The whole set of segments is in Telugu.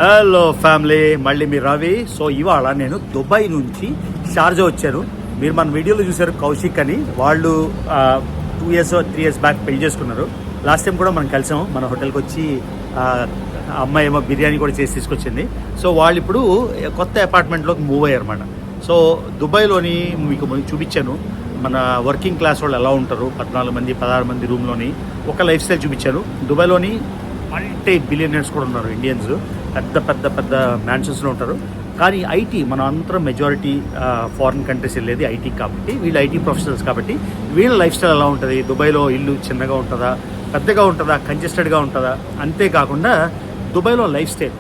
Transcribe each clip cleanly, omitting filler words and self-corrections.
హలో ఫ్యామిలీ, మళ్ళీ మీ రవి. సో ఇవాళ నేను దుబాయ్ నుంచి షార్జా వచ్చాను. మీరు మన వీడియోలో చూసారు కౌశిక్ అని. వాళ్ళు 2 years 3 years బ్యాక్ పెళ్లి చేసుకున్నారు. లాస్ట్ టైం కూడా మనం కలిసాము. మన హోటల్కి వచ్చి అమ్మాయి ఏమో బిర్యానీ కూడా చేసి తీసుకొచ్చింది. సో వాళ్ళు ఇప్పుడు కొత్త అపార్ట్మెంట్లోకి మూవ్ అయ్యారు అన్నమాట. సో దుబాయ్లోని మీకు చూపించాను మన వర్కింగ్ క్లాస్ వాళ్ళు ఎలా ఉంటారు. 14 మంది 16 మంది రూమ్లోని ఒక లైఫ్ స్టైల్ చూపించాను. దుబాయ్లోని మల్టీ బిలియనర్స్ కూడా ఉన్నారు, ఇండియన్స్. పెద్ద పెద్ద పెద్ద మ్యాన్షన్స్లో ఉంటారు. కానీ ఐటీ మనం అందరం మెజారిటీ ఫారిన్ కంట్రీస్ వెళ్ళేది ఐటీ కాబట్టి, వీళ్ళు ఐటీ ప్రొఫెషనల్స్ కాబట్టి వీళ్ళ లైఫ్ స్టైల్ ఎలా ఉంటుంది, దుబాయ్లో ఇల్లు చిన్నగా ఉంటుందా, పెద్దగా ఉంటుందా, కంజెస్టెడ్గా ఉంటుందా, అంతేకాకుండా దుబాయ్లో లైఫ్ స్టైల్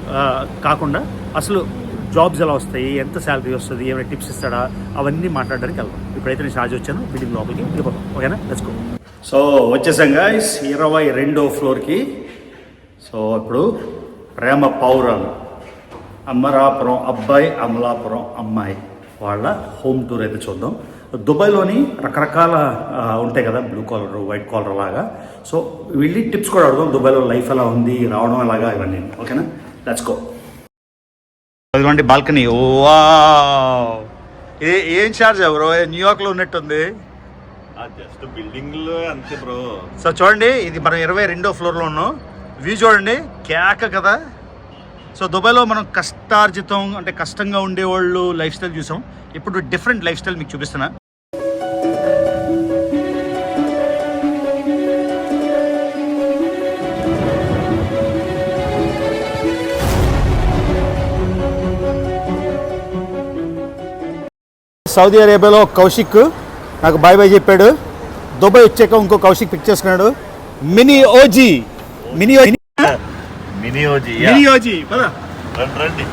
కాకుండా అసలు జాబ్స్ ఎలా వస్తాయి, ఎంత శాలరీ వస్తుంది, ఏమైనా టిప్స్ ఇస్తాడా, అవన్నీ మాట్లాడడానికి వెళ్దాం. ఇప్పుడైతే నేను షార్జా వచ్చాను, బిల్డింగ్ లోపలికి వెళ్ళిపోతాం. ఓకేనా, లెట్స్ గో. సో వచ్చేసాం గైస్ 22వ ఫ్లోర్కి. సో ఇప్పుడు ప్రేమ పౌరాలు అమలాపురం అబ్బాయి, అమలాపురం అమ్మాయి వాళ్ళ హోమ్ టూర్ అయితే చూద్దాం. దుబాయ్లోని రకరకాల ఉంటాయి కదా, బ్లూ కాలర్, వైట్ కాలర్ లాగా. సో వీళ్ళి టిప్స్ కూడా అడుగుదాం, దుబాయ్లో లైఫ్ ఎలా ఉంది, రావడం ఎలాగా, ఇవన్నీ. ఓకేనా, లెట్స్ గో. ఇదిగోండి బాల్కనీ. ఓ ఏం చార్జ్ బ్రో, న్యూయార్క్లో ఉన్నట్టుంది. జస్ట్ బిల్డింగ్ లో అంతే బ్రో. సో చూడండి, ఇది మనం 22వ ఫ్లోర్లో ఉన్నాం. వ్యూ చూడండి, కేక కదా. సో దుబాయ్లో మనం కష్టార్జితం అంటే కష్టంగా ఉండేవాళ్ళు లైఫ్ స్టైల్ చూసాం. ఇప్పుడు డిఫరెంట్ లైఫ్ స్టైల్ మీకు చూపిస్తున్నా. సౌదీ అరేబియాలో కౌశిక్ నాకు బాయ్ బాయ్ చెప్పాడు. దుబాయ్ వచ్చాక ఇంకో కౌశిక్ పిక్ చేసుకున్నాడు. మినీ ఓజీ రండి.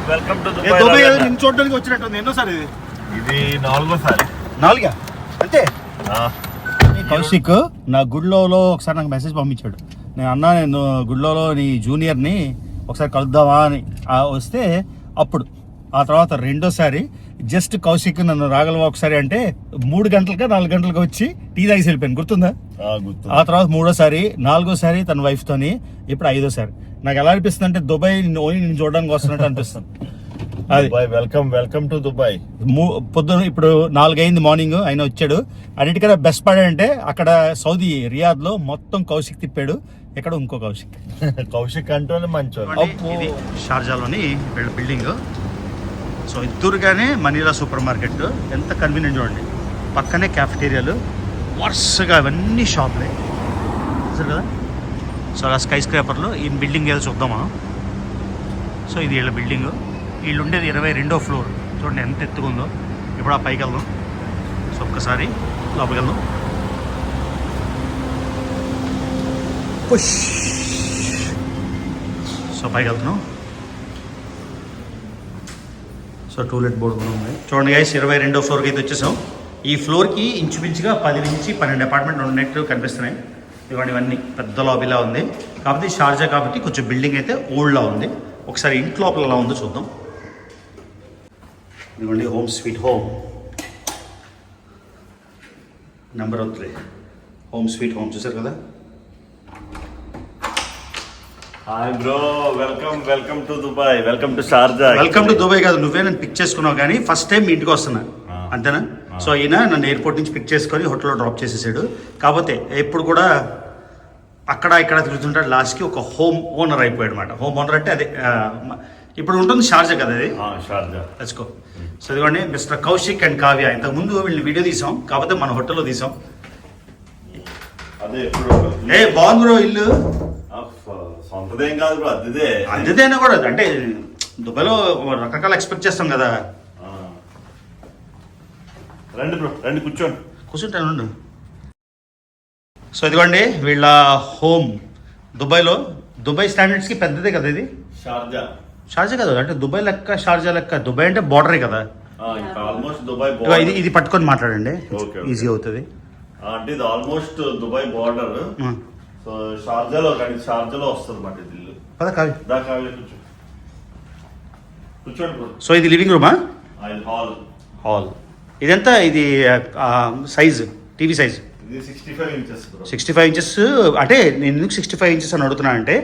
Welcome to Dubai. నేను చూడడానికి వచ్చినట్టుంది. ఎన్నోసారి ఇది 4వ నాలుగా అంతే. కౌశిక్ నా గుడ్లోలో ఒకసారి నాకు మెసేజ్ పంపించాడు. నేను గుడ్లోలో నీ జూనియర్ని ఒకసారి కలుద్దామా అని వస్తే అప్పుడు ఆ తర్వాత రెండోసారి జస్ట్ కౌశిక్ నన్ను రాగలవా ఒకసారి అంటే 3 గంటలకా 4 గంటలకు వచ్చి టీ తాగి వెళ్ళిపోయాను. గుర్తుందా? ఆ తర్వాత 3ోసారి 4ోసారి తన వైఫ్ తోని, ఇప్పుడు 5ోసారి. నాకు ఎలా అనిపిస్తుంది అంటే దుబాయ్ నేను చూడడానికి వస్తున్నట్టు అనిపిస్తుంది. అది వెల్కమ్ టు దుబాయ్. పొద్దున ఇప్పుడు 4 అయింది మార్నింగ్, ఆయన వచ్చాడు. అన్నిటికన్నా బెస్ట్ పార్ట్ అంటే అక్కడ సౌదీ రియాద్ లో మొత్తం కౌశిక్ తిప్పాడు. ఇక్కడ ఇంకో కౌశిక్ అంటూనే మంచి. షార్జాలోని వీళ్ళ బిల్డింగ్. సో ఎదురుగానే మనీలా సూపర్ మార్కెట్. ఎంత కన్వీనియంట్ చూడండి. పక్కనే క్యాఫెటేరియాలు, వరుసగా అవన్నీ షాపులే సరే కదా. సో అలా స్కై స్క్రాపర్లు. ఈ బిల్డింగ్ ఏదో చూద్దామా. సో ఇది వీళ్ళ బిల్డింగ్. వీళ్ళు ఉండేది 22వ ఫ్లోర్. చూడండి ఎంత ఎత్తుకుందో. ఇప్పుడు ఆ పైకి వెళ్దాం. సో ఒక్కసారి లోపలికి వెళ్దాం. సో పైకి వెళ్తున్నాం. సో టూలెట్ బోర్డు కూడా ఉంది. చూడండి గైస్, 22వ ఫ్లోర్కి అయితే వచ్చేసాం. ఈ ఫ్లోర్కి ఇంచుమించుగా 10 నుంచి 12 అపార్ట్మెంట్ ఉన్నట్టు కనిపిస్తున్నాయి. ఇవన్నీ పెద్ద లాబీలా ఉంది. కాబట్టి షార్జా కాబట్టి కొంచెం బిల్డింగ్ అయితే ఓల్డ్లా ఉంది. ఒకసారి ఇంటి లోపల ఎలా ఉందో చూద్దాం. ఇదిగోండి home sweet home number 3 home sweet home. చూసారు కదా. Hi bro, welcome to Dubai, welcome to Sharjah. Welcome to Dubai కాదు, నువ్వే నన్ను పిక్ చేసుకున్నావు కానీ ఫస్ట్ టైం మీ ఇంటికి వస్తున్నా, అంతేనా? సో ఈయన నన్ను ఎయిర్పోర్ట్ నుంచి పిక్ చేసుకొని హోటల్లో డ్రాప్ చేసేసాడు. కాకపోతే ఎప్పుడు కూడా అక్కడ ఇక్కడ తిరుగుతుంటాడు. లాస్ట్కి ఒక హోమ్ ఓనర్ అయిపోయాడు అనమాట. హోమ్ ఓనర్ అంటే అదే ఇప్పుడు ఉంటుంది షార్జా కదా, అది షార్జా. Let's go. సో ఇదిగోండి మిస్టర్ కౌశిక్ అండ్ కావ్య. ఇంతకుముందు వీళ్ళని వీడియో తీసాం, కాకపోతే మన హోటల్లో తీసాం. అదే బాగుంది బ్రో ఇల్లు. సొంతదేం కాదు బ్రో, అద్దెదైనా కూడా అంటే దుబాయ్లో రకరకాల ఎక్స్పెక్ట్ చేస్తాం కదా. రండి బ్రో, రండి కూర్చుంటాను. సో ఇదిగోండి వీళ్ళ హోమ్. దుబాయ్ స్టాండర్డ్స్కి పెద్దదే కదా ఇది. షార్జా కదా, అంటే దుబాయ్ లెక్క షార్జా లెక్క. దుబాయ్ అంటే బార్డరే కదా. Almost Dubai. ఇది పట్టుకొని మాట్లాడండి, ఈజీ అవుతుంది. అంటే ఇది ఆల్మోస్ట్ దుబాయ్ బార్డర్. సో షార్జాలో వస్తుంది మాట ఇది ఇల్లు. కూర్చోండి. సో ఇది లివింగ్ రూమా? హాల్. ఇదంతా ఇది సైజ్, టీవీ సైజ్. ఇది 65 ఇంచెస్ బ్రో. 65 ఇంచెస్ అంటే నేను ఎందుకు 65 ఇంచెస్ అని అడుగుతున్నా అంటే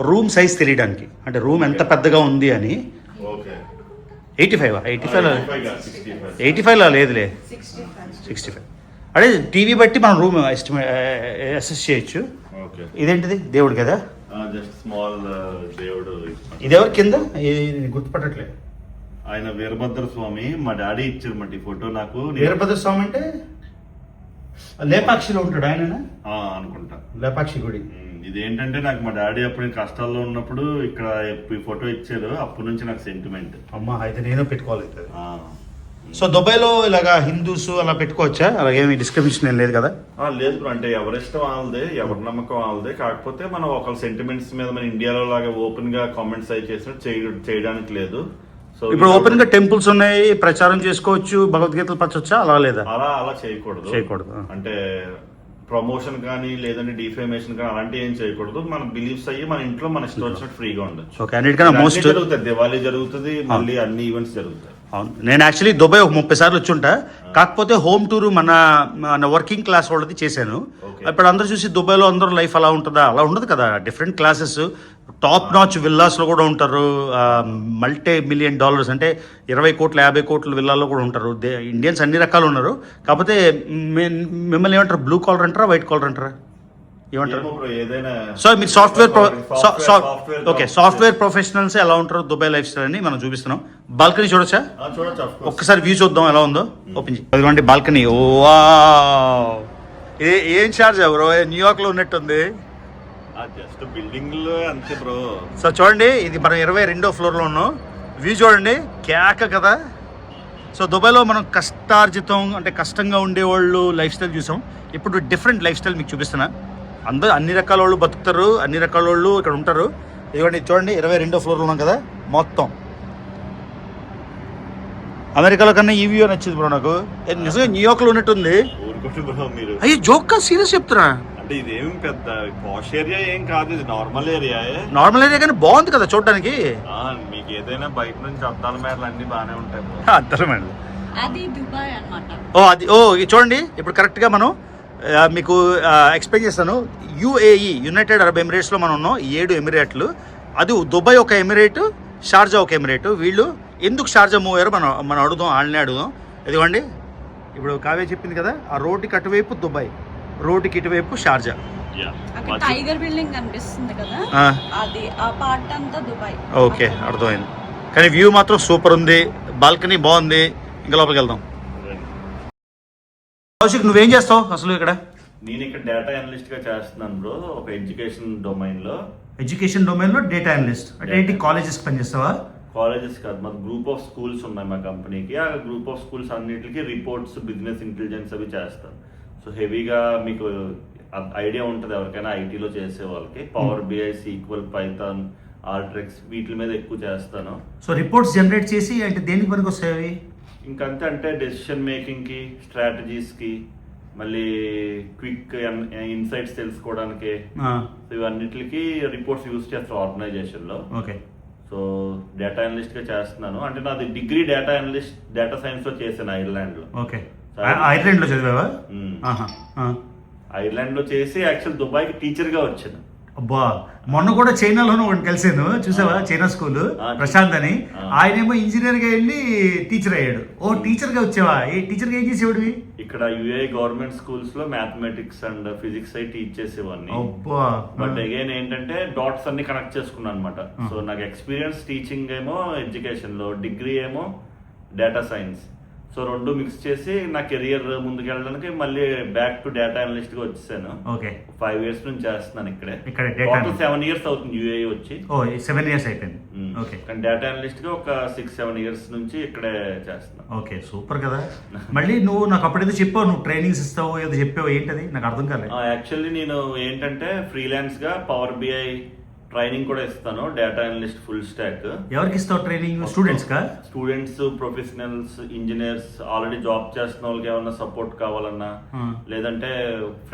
రూమ్ సైజ్ తెలియడానికి, అంటే రూమ్ ఎంత పెద్దగా ఉంది అని. ఓకే 85 లేదులే 65. అదే టీవీ బట్టి మనం రూమ్ అసెస్ చేయొచ్చు. ఓకే ఇదేంటిది దేవుడు కదా, జస్ట్ స్మాల్ దేవుడు. ఇది ఎవరి కింద గుర్తుపట్టట్లేదు. ఆయన వీరభద్ర స్వామి, మా డాడీ ఇచ్చారు మాట ఈ ఫోటో నాకు. వీరభద్ర స్వామి అంటే లేపాక్షిలో ఉంటాడు ఆయన అనుకుంటా, లేపాక్షి గుడి. ఇదేంటంటే నాకు మా డాడీ అప్పుడు కష్టాల్లో ఉన్నప్పుడు ఇక్కడ ఈ ఫోటో ఇచ్చారు, అప్పటి నుంచి నాకు సెంటిమెంట్. అమ్మా అయితే నేను పెట్టుకోవాలి. సో దుబాయ్లో ఇలాగా హిందూస్ అలా పెట్టుకోవచ్చా? అలాగేమి డిస్క్రిమినేషన్ ఏం లేదు కదా? లేదు బ్రో, అంటే ఎవరిష్టం వాళ్ళదే, ఎవరి నమ్మకం వాళ్ళదే. కాకపోతే మనం ఒకళ్ళ సెంటిమెంట్స్ మీద మన ఇండియాలో లాగా ఓపెన్ గా కామెంట్స్ అయి చేసినట్టు చేయడానికి లేదు. సో ఇప్పుడు ఓపెన్ గా టెంపుల్స్ ఉన్నాయి, ప్రచారం చేసుకోవచ్చు, భగవద్గీతలు పచ్చొచ్చా? అలా లేదా? అలా చేయకూడదు. అంటే ప్రమోషన్ కానీ లేదంటే డిఫేమేషన్ కానీ అలాంటివి ఏం చేయకూడదు. మన బిలీఫ్స్ అయ్యి మన ఇంట్లో మన ఇష్టం వచ్చినట్టు ఫ్రీగా ఉండొచ్చు. జరుగుతుంది, దివాళీ జరుగుతుంది, మళ్ళీ అన్ని ఈవెంట్స్ జరుగుతాయి. అవును, నేను యాక్చువల్లీ దుబాయ్ ఒక 30 సార్లు వచ్చుంటా. కాకపోతే హోమ్ టూర్ మన వర్కింగ్ క్లాస్ వాళ్ళది చేశాను. ఇప్పుడు అందరూ చూసి దుబాయ్లో అందరూ లైఫ్ అలా ఉంటుందా? అలా ఉండదు కదా. డిఫరెంట్ క్లాసెస్, టాప్ నాచ్ విల్లాస్లో కూడా ఉంటారు. $multi-million అంటే 20 కోట్లు 50 కోట్ల విల్లాల్లో కూడా ఉంటారు. ఇండియన్స్ అన్ని రకాలు ఉన్నారు. కాకపోతే మిమ్మల్ని ఏమంటారు, బ్లూ కాలర్ అంటారా, వైట్ కాలర్ అంటారా, ఏమంటారు? సో మీరు సాఫ్ట్వేర్ ప్రొఫెషనల్స్ ఎలా ఉంటారు దుబాయ్ లైఫ్ స్టైల్ అని మనం చూపిస్తున్నాం. బాల్కనీ చూడొచ్చా? ఒక్కసారి వ్యూ చూద్దాం ఎలా ఉందో. ఓపెన్ చేయండి బాల్కనీ. ఓ ఏం చార్జ్ ఎవరో న్యూయార్క్ లో ఉన్నట్టుంది. జస్ట్ బిల్డింగ్ లో అంతే బ్రో. సో చూడండి, ఇది మనం 22వ ఫ్లోర్ లో ఉన్నాం. వ్యూ చూడండి, కేక కదా. సో దుబాయ్లో మనం కష్టార్జితం అంటే కష్టంగా ఉండేవాళ్ళు లైఫ్ స్టైల్ చూసాం. ఇప్పుడు డిఫరెంట్ లైఫ్ స్టైల్ మీకు చూపిస్తున్నా. అందరూ అన్ని రకాల వాళ్ళు బతుకుతారు, అన్ని రకాల వాళ్ళు ఇక్కడ ఉంటారు. ఇదిగోండి చూడండి, 22వ ఫ్లోర్లో ఉన్నాం కదా. మొత్తం అమెరికాలో కన్నా ఈ వ్యూ నచ్చింది బ్రో నాకు. నిజంగా న్యూయార్క్లో ఉన్నట్టుంది. అయ్యో జోక్ సీరియస్ చెప్తున్నా. అంటే ఇదేం పెద్ద పాష్ ఏరియా ఏం కాదు, ఇది నార్మల్ ఏరియా. కానీ బాగుంది కదా చూడడానికి. మీకు ఏదైనా బయట నుంచి అద్దాల మేడలు అన్ని బాగానే ఉంటాయి. అద్దాల మేడలు అది దుబాయ్ అన్నమాట. ఇది చూడండి. ఇప్పుడు కరెక్ట్గా మనం మీకు ఎక్స్ప్లెయిన్ చేస్తాను. యుఏఈ, యునైటెడ్ అరబ్ ఎమిరేట్స్లో మనం ఉన్నాం. 7 ఎమిరేట్లు. అది దుబాయ్ ఒక ఎమిరేటు, షార్జా ఒక ఎమిరేటు. వీళ్ళు ఎందుకు షార్జా మూవ్ అయ్యారో మనం అడుగుదాం, వాళ్ళనే అడుగుదాం. ఇదిగోండి, ఇప్పుడు కావ్య చెప్పింది కదా, ఆ రోడ్డుకి అటువైపు దుబాయ్, రోడ్డుకి ఇటువైపు షార్జా. టైగర్ బిల్డింగ్ కనిపిస్తుంది కదా, అది ఆ పార్ట్ అంతా దుబాయ్. ఓకే, అర్థమైంది. కానీ వ్యూ మాత్రం సూపర్ ఉంది, బాల్కనీ బాగుంది. ఇంకా లోపలికి వెళ్దాం. కౌశిక్, నువ్వేం చేస్తావు అసలు ఇక్కడ? నేను ఇక్కడ డేటా అనలిస్ట్ గా చేస్తున్నాను బ్రో, ఒక ఎడ్యుకేషన్ డొమైన్ లో. డేటా అనలిస్ట్ అంటే ఏంటి? కాలేజెస్ పనిచేస్తావా? కాలేజెస్ కాదు, మాకు గ్రూప్ ఆఫ్ స్కూల్స్ ఉన్నాయి మా కంపెనీకి. ఆ గ్రూప్ ఆఫ్ స్కూల్స్ అన్నిటికీ రిపోర్ట్స్, బిజినెస్ ఇంటెలిజెన్స్ అవి చేస్తాం. సో హెవీగా మీకు ఐడియా ఉంటుంది ఎవరికైనా ఐటీలో చేసే వాళ్ళకి. పవర్ బిఐ, సీక్వెల్, పైథాన్, ఆల్ట్రెక్స్ వీటి మీద ఎక్కువ చేస్తాను. సో రిపోర్ట్స్ జనరేట్ చేసి అంటే దేనికి పనికి వస్తాయి? ఇంకంతే, అంటే డెసిషన్ మేకింగ్ కి, స్ట్రాటజీస్ కి, మళ్ళీ క్విక్ ఇన్సైట్స్ తెలుసుకోవడానికి, ఇవన్నిటికి రిపోర్ట్స్ యూజ్ చేస్తారు ఆర్గనైజేషన్ లో. ఓకే. సో డేటా అనలిస్ట్ గా చేస్తున్నాను. అంటే నాది degree data analyst, data science లో చేశాను ఐర్లాండ్ లో. ఓకే. ఐర్లాండ్ లో చదివావా? ఐర్లాండ్ లో చేసి యాక్చువల్ దుబాయ్కి టీచర్ గా వచ్చాను. అబ్బా, మొన్న కూడా చైనాలోనూ ఒకటి కలిసాను, చూసావా? చైనా స్కూల్, ప్రశాంత్ అని. ఆయనేమో ఇంజనీర్ గా వెళ్ళి టీచర్ అయ్యాడు. ఓ టీచర్ గా వచ్చావా? టీచర్ గా ఏం చేసేవాడు? ఇక్కడ యుఏ గవర్నమెంట్ స్కూల్స్ లో మ్యాథమెటిక్స్ అండ్ ఫిజిక్స్ అయి టీచ్ చేసేవాడిని. బట్ అగైన్ ఏంటంటే డాట్స్ అన్ని కనెక్ట్ చేసుకున్నాను అనమాట. సో నాకు ఎక్స్పీరియన్స్ టీచింగ్ ఏమో ఎడ్యుకేషన్ లో, డిగ్రీ ఏమో డేటా సైన్స్. సో రెండు మిక్స్ చేసి నా కెరియర్ ముందుకెళ్ళడానికి మళ్ళీ బ్యాక్ టు డేటా అనలిస్ట్ గా వచ్చేసాను. 5 years నుంచి చేస్తున్నాను ఇక్కడే. 7 years అవుతుంది యూఏఈ వచ్చి. 7 years అయిపోయింది. కానీ డేటా అనలిస్ట్ గా ఒక 6-7 years నుంచి ఇక్కడే చేస్తున్నాను. ఓకే, సూపర్ కదా. మళ్ళీ నువ్వు నాకు అప్పుడేదో చెప్పావు, నువ్వు ట్రైనింగ్స్ ఇస్తావు ఏదో చెప్పావు, ఏంటది? నాకు అర్థం కాలేదు. యాక్చువల్లీ నేను ఏంటంటే ఫ్రీలాన్స్ గా పవర్ బిఐ ట్రైనింగ్ కూడా ఇస్తాను, డేటా అనలిస్ట్ ఫుల్ స్టాక్. ఎవరికి ఇస్తావు ట్రైనింగ్? స్టూడెంట్స్ కా? Students, professionals, engineers, already job చేస్తున్న వాళ్ళకి ఏమన్నా సపోర్ట్ కావాలన్నా, లేదంటే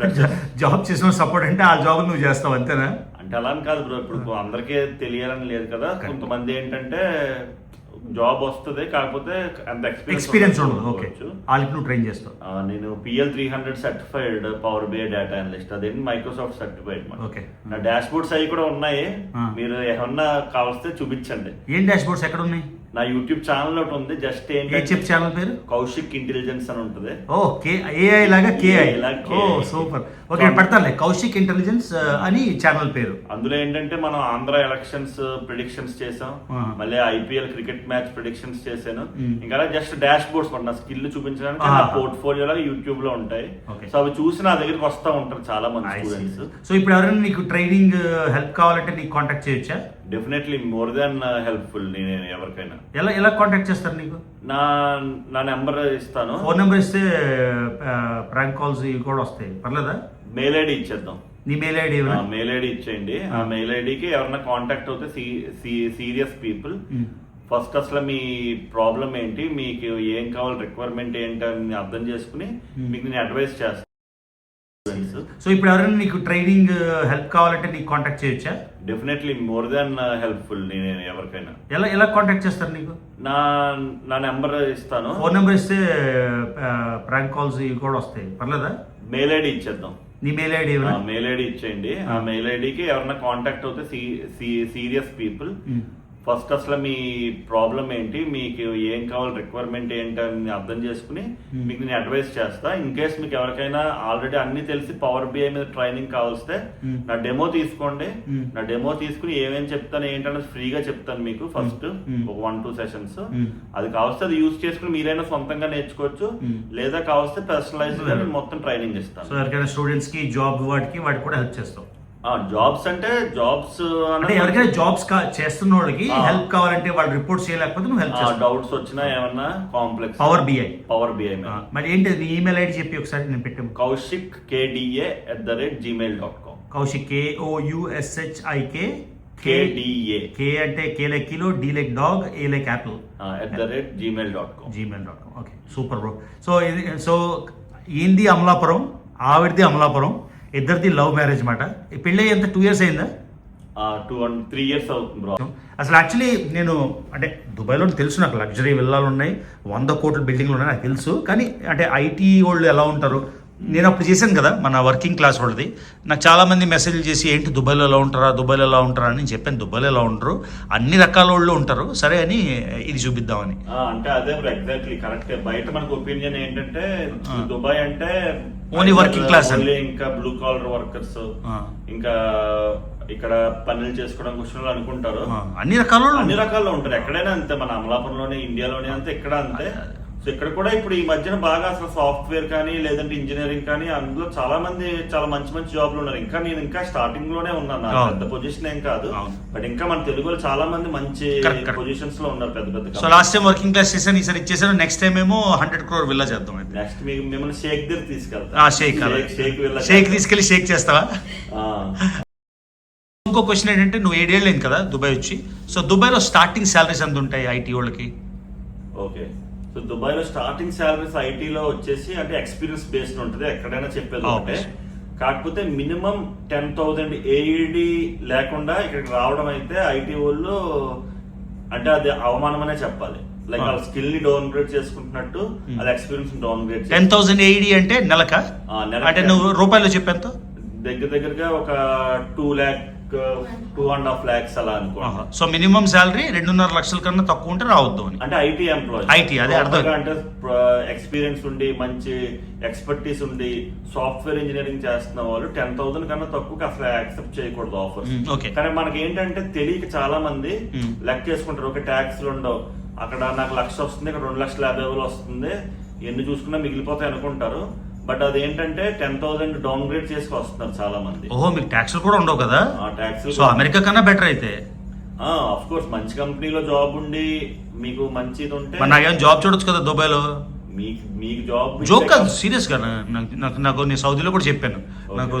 జాబ్ చేసిన సపోర్ట్ అంటే ఆ జాబ్ నువ్వు చేస్తావు అంతేనా? అంటే అలా అని కాదు బ్రో, ఇప్పుడు అందరికీ తెలియాలని లేదు కదా. కొంతమంది ఏంటంటే జాబ్ వస్తుంది, కాకపోతే అంత ఎక్స్పీరియన్స్ ఉండదు. ఓకే, వాళ్ళకి నువ్వు ట్రైన్ చేస్తావు. నేను PL 300 certified power BI data analyst, అదేంటి మైక్రోసాఫ్ట్ సర్టిఫైడ్. ఓకే, నా డాష్ బోర్డ్స్ అవి కూడా ఉన్నాయి, మీరు ఏమన్నా కావలిస్తే చూపించండి. ఏం డాష్ బోర్డ్స్ ఎక్కడ ఉన్నాయి? నా యూట్యూబ్ ఛానల్ ఒకటి ఉంది, జస్ట్ ఏంటి ఛానల్ పేరు కౌశిక్ ఇంటెలిజెన్స్ అని ఉంటుంది. ఓ AI లాగా KI. ఓ సూపర్. ఓకే, పెడతానులే కౌశిక్ ఇంటెలిజెన్స్ అని ఛానల్ పేరు. అందులో ఏంటంటే మనం ఆంధ్ర ఎలక్షన్స్ ప్రిడిక్షన్స్ చేసాం, మళ్ళీ IPL క్రికెట్ మ్యాచ్ ప్రిడిక్షన్స్ చేశాను. ఇంకా జస్ట్ డాష్ బోర్డ్స్ నా స్కిల్ చూపించడానికి నా పోర్ట్ఫోలియోలో యూట్యూబ్ లో ఉంటాయి. సో అవి చూసి నా దగ్గరికి వస్తా ఉంటారు చాలా మంది స్టూడెంట్స్. సో ఇప్పుడు ఎవరైనా నీకు ట్రైనింగ్ హెల్ప్ కావాలంటే నీకు కాంటాక్ట్ చేయొచ్చా? Definitely, more than helpful. నేను ఎవరికైనా ఎలా కాంటాక్ట్ చేస్తారు నీకు? నా నెంబర్ ఇస్తాను. ఫోన్ నెంబర్ ఇస్తే ప్రాంక్ కాల్స్ ఇవి కూడా వస్తాయి, పర్లేదా? మెయిల్ ఐడి ఇచ్చేద్దాం. నీ మెయిల్ ఐడి? మెయిల్ ఐడి ఇచ్చేయండి. ఆ మెయిల్ ఐడికి ఎవరైనా కాంటాక్ట్ అవుతే సీరియస్ పీపుల్ ఫస్ట్ అసలు మీ ప్రాబ్లం ఏంటి, మీకు ఏం కావాలి, రిక్వైర్మెంట్ ఏంటి అని అర్థం చేసుకుని మీకు నేను అడ్వైస్ చేస్తాను. సో ఇప్పుడు ఎవరైనా నీకు ట్రైనింగ్ హెల్ప్ కావాలంటే నీకు కాంటాక్ట్ చేయొచ్చా? Definitely, more than helpful. నేను ఎవరికైనా ఎలా కాంటాక్ట్ చేస్తారు నీకు? నా నెంబర్ ఇస్తాను. ఫోన్ నెంబర్ ఇస్తే ప్రాంక్ కాల్స్ ఇవి కూడా వస్తాయి, పర్లేదా? మెయిల్ ఐడి ఇచ్చేద్దాం. నీ మెయిల్ ఐడి? మెయిల్ ఐడి ఇచ్చేయండి. ఆ మెయిల్ ఐడికి ఎవరైనా కాంటాక్ట్ అవుతే సీరియస్ పీపుల్ ఫస్ట్ అసలు మీ ప్రాబ్లం ఏంటి, మీకు ఏం కావాలి, రిక్వైర్మెంట్ ఏంటి అని అర్థం చేసుకుని మీకు నేను అడ్వైస్ చేస్తా. ఇన్ కేస్ మీకు ఎవరికైనా ఆల్రెడీ అన్ని తెలిసి పవర్ BI మీద ట్రైనింగ్ కావాల్స్తే నా డెమో తీసుకోండి. నా డెమో తీసుకుని ఏమేమి చెప్తాను ఏంటంటే ఫ్రీగా చెప్తాను మీకు. ఫస్ట్ ఒక 1-2 సెషన్స్ అది కావస్తే అది యూజ్ చేసుకుని మీరైనా సొంతంగా నేర్చుకోవచ్చు, లేదా కావస్తే పర్సనలైజ్ గా మొత్తం ట్రైనింగ్ ఇస్తాను. సో ఎవరికైనా స్టూడెంట్స్ కి జాబ్ వాటికి కూడా హెల్ప్ చేస్తాం. జాబ్స్ అంటే జాబ్స్ అంటే ఎవరికైనా జాబ్స్ చేస్తున్న వాళ్ళకి హెల్ప్ కావాలంటే వాళ్ళు రిపోర్ట్ చేయలేకపోతే నువ్వు హెల్ప్ చేస్తావు. డౌట్స్ వచ్చినా ఏమన్నా కాంప్లెక్స్ పవర్ BI మరి ఏంటి నీ ఈమెయిల్ ఐడి చెప్పి ఒకసారి నేను పెట్టాను. Kaushik KDA@gmail.com. Kaushik KOUSHIK KDA. K అంటే K like kilo, D like dog, A like apple @gmail.com. Okay, super bro. So ఏంది అమలాపురం, ఆవిడది అమలాపురం, ఇద్దరిది లవ్ మ్యారేజ్ మాట. ఈ పెళ్ళి ఎంత 2 years అయిందా? 2-3 years అవుతుంది బ్రో. అసలు యాక్చువల్లీ నేను అంటే దుబాయ్లో తెలుసు, నాకు లగ్జరీ విల్లాలు ఉన్నాయి, 100 కోట్ల బిల్డింగ్లు ఉన్నాయి, నాకు తెలుసు. కానీ అంటే IT వాళ్ళు ఎలా ఉంటారు, నేను అప్పుడు చేశాను కదా మన వర్కింగ్ క్లాస్ వాళ్ళది. నాకు చాలామంది మెసేజ్లు చేసి ఏంటి దుబాయ్లో ఎలా ఉంటారా అని చెప్పాను. దుబాయ్లో ఎలా ఉంటారు, అన్ని రకాల వాళ్ళు ఉంటారు, సరే అని ఇది చూపిద్దామని. అంటే అదే ఎగ్జాక్ట్లీ కరెక్ట్. బయట మనకు ఒపీనియన్ ఏంటంటే దుబాయ్ అంటే ఓన్లీ వర్కింగ్ క్లాస్, ఇంకా బ్లూ కాలర్ వర్కర్స్, ఇంకా ఇక్కడ పనులు చేసుకోవడానికి వచ్చిన అనుకుంటారు. అన్ని రకాల్లో ఉంటారు. ఎక్కడైనా అంతే, మన అమలాపురంలోనే, ఇండియాలోనే అంతే, ఇక్కడ అంతే. సో ఇక్కడ కూడా ఇప్పుడు ఈ మధ్యన బాగా అసలు సాఫ్ట్వేర్ కానీ లేదంటే ఇంజనీరింగ్ కానీ అందులో చాలా మంది చాలా మంచి జాబ్లు ఉన్నారు. నేను ఇంకా స్టార్టింగ్ లోనే ఉన్నాను, పెద్ద పొజిషన్ ఏం కాదు, బట్ ఇంకా మన తెలుగులో చాలా మంది మంచి పొజిషన్స్ లో ఉన్నారు, పెద్ద. So last time working class చేశాను, ఈసారి ఇచ్చేసాను. నెక్స్ట్ టైం ఏమో 100 crore విల్లా చేద్దాం. నెక్స్ట్ మిమ్మల్ని షేక్ దగ్గర తీసుకెళ్తా. షేక్ తీసుకెళ్లి షేక్ చేస్తావా? ఇంకో క్వశ్చన్ ఏంటంటే నువ్వు 7 years అయింది కదా దుబాయ్ వచ్చి. సో దుబాయ్లో స్టార్టింగ్ సాలరీస్ ఎంత ఉంటాయి IT వాళ్ళకి? ఓకే, సో దుబాయ్లో స్టార్టింగ్ సాలరీస్ ఐటీలో వచ్చేసి అంటే ఎక్స్పీరియన్స్ బేస్డ్ ఉంటుంది, ఎక్కడైనా చెప్పేది ఒకటే. కాకపోతే మినిమం 10,000 AED లేకుండా ఇక్కడికి రావడం అయితే IT వాళ్ళు అంటే అది అవమానం అనే చెప్పాలి. లైక్ వాళ్ళ స్కిల్ ని డౌన్ గ్రేడ్ చేసుకుంటున్నట్టు అది ఎక్స్పీరియన్స్ డౌన్ గ్రేడ్. 10,000 AED అంటే నెలకా? అంటే నువ్వు రూపాయలు చెప్పేంత? దగ్గరగా ఒక 2.5 lakhs అలా అనుకో. సో మినిమం సాలరీ 2.5 లక్షల కన్నా తక్కువ ఉంటే రావద్దు అని. అంటే IT ఎంప్లాయీ, అదే అర్థం. అంటే ఎక్స్పీరియన్స్ ఉండి మంచి ఎక్స్పర్టీస్ ఉండి సాఫ్ట్వేర్ ఇంజనీరింగ్ చేస్తున్న వాళ్ళు 10,000 కన్నా తక్కువ అసలు యాక్సెప్ట్ చేయకూడదు ఆఫర్స్. కానీ మనకి ఏంటంటే తెలియక చాలా మంది లెక్క చేసుకుంటారు, ఒక ట్యాక్స్లు ఉండవు, అక్కడ నాకు 1,00,000 వస్తుంది, ఇక్కడ 2,50,000 వస్తుంది, ఎన్ని చూసుకున్నా మిగిలిపోతాయి అనుకుంటారు. బట్ అదేంటంటే 10,000 డౌన్ గ్రేడ్ చేసుకు వస్తున్నారు చాలా మంది. ఓహో, మీకు ట్యాక్స్ కూడా ఉండవు కదా? ట్యాక్స్. సో అమెరికా కన్నా బెటర్ అయితే. ఆఫ్ కోర్స్ మంచి కంపెనీలో జాబ్ ఉండి మీకు మంచిది ఉంటే. నాకేం జాబ్ చూడొచ్చు కదా దుబాయ్లో? మీకు జాబ్ జోక్ కాదు, సీరియస్ గా. నాకు నేను సౌదీలో కూడా చెప్పాను, నాకు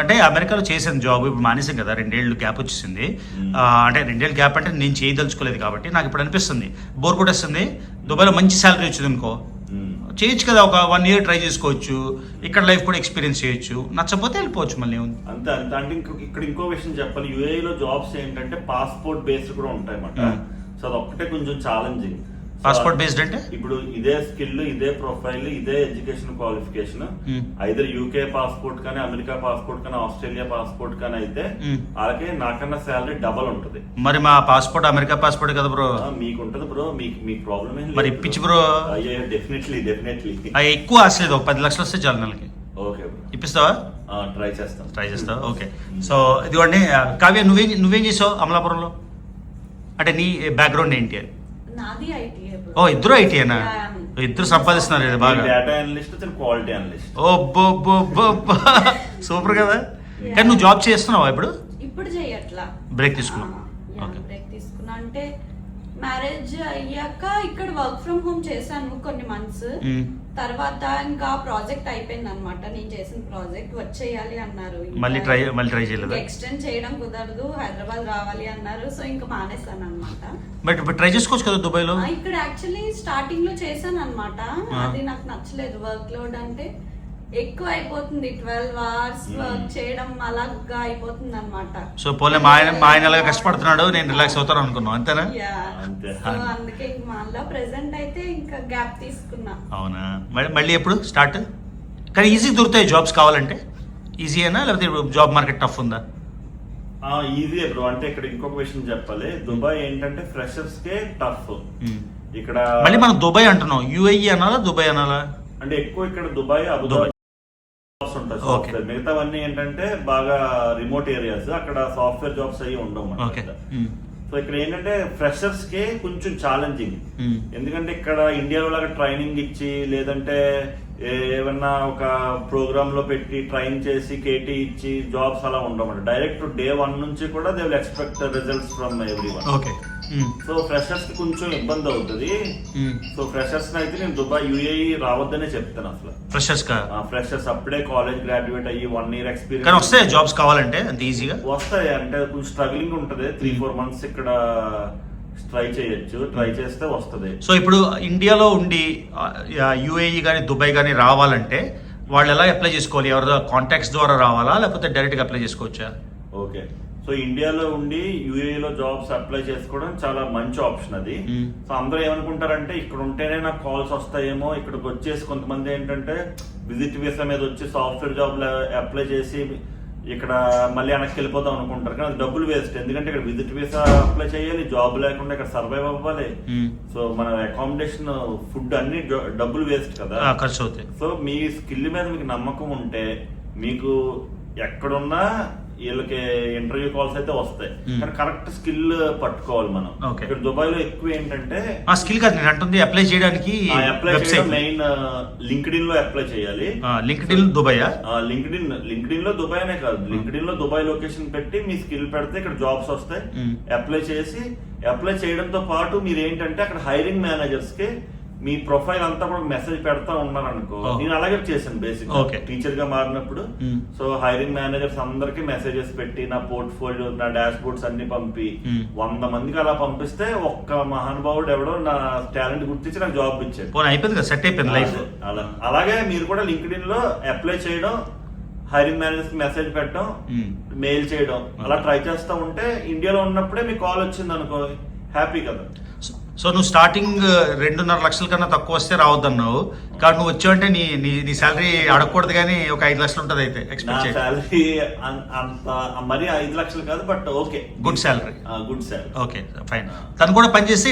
అంటే అమెరికాలో చేశాను జాబ్, ఇప్పుడు మానేసాను కదా, 2 years గ్యాప్ వచ్చేసింది. అంటే 2 years గ్యాప్ అంటే నేను చేయదలుచుకోలేదు కాబట్టి నాకు ఇప్పుడు అనిపిస్తుంది బోర్ కొట్టేస్తుంది. దుబాయ్లో మంచి శాలరీ వచ్చింది అనుకో, చేయొచ్చు కదా, ఒక 1 year ట్రై చేసుకోవచ్చు, ఇక్కడ లైఫ్ కూడా ఎక్స్పీరియన్స్ చేయొచ్చు, నచ్చపోతే వెళ్ళిపోవచ్చు మళ్ళీ. అంతే అంటే ఇక్కడ ఇంకో విషయం చెప్పాలి, UAE లో జాబ్స్ ఏంటంటే పాస్పోర్ట్ బేస్డ్ కూడా ఉంటాయి అన్నమాట. సో అదొక్కటే కొంచెం ఛాలెంజింగ్. పాస్పోర్ట్ బేస్డ్ అంటే ఇప్పుడు ఇదే స్కిల్, ఇదే ప్రొఫైల్, ఇదే education qualification either UK passport కానీ, అమెరికా పాస్పోర్ట్ కానీ, ఆస్ట్రేలియా పాస్పోర్ట్ కానీ అయితే వాళ్ళకి నాకన్నా శాలరీ డబల్ ఉంటుంది. మరి మా పాస్పోర్ట్ అమెరికా పాస్పోర్ట్ కదా బ్రో. మీకు ఉంటుంది బ్రో, మీకు ప్రాబ్లమ్ ఏం మరి ఇప్పించు బ్రో. అయ్యో డెఫినెట్లీ ఎక్కువ ఆశ లేదు, ఒక 10 లక్షలు వస్తే చాలు నెలకి. ఓకే బ్రో, ఇప్పిస్తావా? ట్రై చేస్తావు. ఓకే. సో ఇదిగోండి కావ్య, నువ్వేం చేసావు అమలాపురంలో? అంటే నీ బ్యాక్గ్రౌండ్ ఏంటి? నాది ఐటీ. ఓ ఇద్దరు ఐటీయేనా? ఇద్దరు సంపాదిస్తున్నారు బాగా. Data analyst, quality analyst. Oh super కదా. కానీ నువ్వు జాబ్ చేస్తున్నావా ఇప్పుడు? ఇప్పుడు చేయట్లా, బ్రేక్ తీసుకున్నావు. బ్రేక్ తీసుకున్నా అంటే మ్యారేజ్ అయ్యాక ఇక్కడ వర్క్ ఫ్రమ్ హోమ్ చేశాను కొన్ని మంత్స్. తర్వాత ఇంకా ప్రాజెక్ట్ అయిపోయింది అనమాట. నేను చేసిన ప్రాజెక్ట్ వచ్చేయాలి అన్నారు. మళ్ళీ ట్రై చేయలేదు. ఎక్స్టెండ్ చేయడం కుదరదు, హైదరాబాద్ రావాలి అన్నారు. సో ఇంకా మానేస్తాను అనమాట. బట్ ఇప్పుడు ట్రై చేసుకోవచ్చు కదా దుబాయ్ లో. ఇక్కడ యాక్చువల్లీ స్టార్టింగ్ లో చేశాను అనమాట. అది నాకు నచ్చలేదు. వర్క్ లోడ్ అంటే ఎక్కువ అయిపోతుంది, 12 hours వర్క్ చేయడం అలాగా అయిపోతుంది అనమాట. సో పోలే మా ఆయన అలాగా కష్టపడుతున్నాడు, నేను రిలాక్స్ అవుతాను అనుకున్నాను, అంతేనా? అందుకే మళ్ళీ ప్రెసెంట్ అయితే ఇంకా గ్యాప్ తీసుకున్నా. అవునా? మళ్ళీ ఎప్పుడు స్టార్ట్? కానీ ఈజీ దొరుకుతాయి జాబ్స్ కావాలంటే? ఈజీయేనా లేకపోతే జాబ్ మార్కెట్ టఫ్ ఉందా? Easy bro. అంటే ఇక్కడ ఇంకొక విషయం చెప్పాలి, దుబాయ్ ఏంటంటే ఫ్రెషర్స్ కే టఫ్. ఇక్కడ మళ్ళీ మనం దుబాయ్ అంటున్నాం, యూఏఈ అనాలా దుబాయ్ అనాలా? అంటే ఎక్కువ ఇక్కడ దుబాయ్, అబుదాబి ఉంటాయి సాఫ్ట్వేర్. మిగతావన్నీ ఏంటంటే బాగా రిమోట్ ఏరియాస్, అక్కడ సాఫ్ట్వేర్ జాబ్స్ అయ్యి ఉండవు. సో ఇక్కడ ఏంటంటే ఫ్రెషర్స్ కి కొంచెం ఛాలెంజింగ్. ఎందుకంటే ఇక్కడ ఇండియాలో లాగా ట్రైనింగ్ ఇచ్చి, లేదంటే ఏమన్నా ఒక ప్రోగ్రామ్ లో పెట్టి ట్రైన్ చేసి కేటీ ఇచ్చి జాబ్స్ అలా ఉండవు. డైరెక్ట్ day 1 నుంచి కూడా they will expect results from everyone. So freshers కి కొంచెం ఇబ్బంది అవుతుంది. సో ఫ్రెషర్స్ అయితే నేను దుబాయ్, యూఏఈ రావద్దనే చెప్తాను. అసలు ఫ్రెషర్స్ అప్పుడే కాలేజ్ గ్రాడ్యుయేట్ అయ్యి 1 year ఎక్స్పీరియన్స్ వస్తాయి జాబ్స్ కావాలంటే అంత ఈజీగా వస్తాయి. అంటే కొంచెం స్ట్రగ్లింగ్ ఉంటది. 3-4 months ఇక్కడ ట్రై చేయొచ్చు, ట్రై చేస్తే వస్తుంది. సో ఇప్పుడు ఇండియాలో ఉండి యూఏఈ కానీ దుబాయ్ కానీ రావాలంటే వాళ్ళు ఎలా అప్లై చేసుకోవాలి? ఎవరి కాంటాక్ట్స్ ద్వారా రావాలా లేకపోతే డైరెక్ట్ గా అప్లై చేసుకోవచ్చా? ఓకే. సో ఇండియాలో ఉండి యూఏఈలో జాబ్స్ అప్లై చేసుకోవడం చాలా మంచి ఆప్షన్ అది. సో అందరూ ఏమనుకుంటారంటే ఇక్కడ ఉంటేనే నాకు కాల్స్ వస్తాయేమో, ఇక్కడికి వచ్చేసి కొంతమంది ఏంటంటే విజిట్ వీసా మీద వచ్చి సాఫ్ట్వేర్ జాబ్ అప్లై చేసి ఇక్కడ మళ్ళీ వెనక్కి వెళ్ళిపోతాం అనుకుంటారు. కానీ డబ్బులు వేస్ట్. ఎందుకంటే ఇక్కడ విజిట్ వీసా అప్లై చేయాలి, జాబ్ లేకుండా ఇక్కడ సర్వైవ్ అవ్వాలి. సో మన అకామిడేషన్, ఫుడ్ అన్ని డబ్బులు వేస్ట్ కదా, ఖర్చు అవుతాయి. సో మీ స్కిల్ మీద మీకు నమ్మకం ఉంటే మీకు ఎక్కడున్నా వీళ్ళకి ఇంటర్వ్యూ కాల్స్ అయితే వస్తాయి. కానీ కరెక్ట్ స్కిల్ పట్టుకోవాలి మనం. ఇక్కడ దుబాయ్ లో ఎక్కువ ఏంటంటే ఆ స్కిల్ కాదు నేను అంటుంది, అప్లై చేయడానికి మెయిన్ లింక్డ్ఇన్ లో అప్లై చేయాలి. లింక్డ్ఇన్ దుబాయ్, లింక్డ్ఇన్ లో దుబాయ్ అనే కాదు, లింక్డ్ఇన్ లో దుబాయ్ లొకేషన్ పెట్టి మీ స్కిల్ పెడితే ఇక్కడ జాబ్స్ వస్తాయి. అప్లై చేయడంతో పాటు మీరు ఏంటంటే అక్కడ హైరింగ్ మేనేజర్స్ కి మీ ప్రొఫైల్ అంతా కూడా మెసేజ్ పెడతా ఉన్నారు అనుకో. నేను అలాగే చేశాను బేసిక్ టీచర్ గా మారినప్పుడు. సో హైరింగ్ మేనేజర్స్ అందరికి మెసేజెస్ పెట్టి నా పోర్ట్ఫోలియో, నా డాష్ బోర్డ్స్ అన్ని పంపి 100 మందికి అలా పంపిస్తే ఒక్క మహానుభావుడు ఎవడో నా టాలెంట్ గుర్తించి నాకు జాబ్ ఇచ్చాడు. అయిపోయింది, సెట్ అయిపోయింది లైఫ్. అలాగే మీరు కూడా లింక్డ్ఇన్ లో అప్లై చేయడం, హైరింగ్ మేనేజర్స్ కి మెసేజ్ పెట్టడం, మెయిల్ చేయడం అలా ట్రై చేస్తా ఉంటే ఇండియాలో ఉన్నప్పుడే మీకు కాల్ వచ్చింది అనుకో, హ్యాపీ కదా. సో నువ్వు స్టార్టింగ్ 2.5 లక్షల కన్నా తక్కువ వస్తే రావద్దన్నావు. కాబట్టి నువ్వు వచ్చావంటే నీ శాలరీ అడగకూడదు, కానీ ఒక 5 లక్షలు ఉంటుంది అయితే ఎక్స్పెక్ట్. శాలరీ అంత మరి 5 లక్షలు కాదు, but okay, good salary. Okay fine. తను కూడా పనిచేస్తే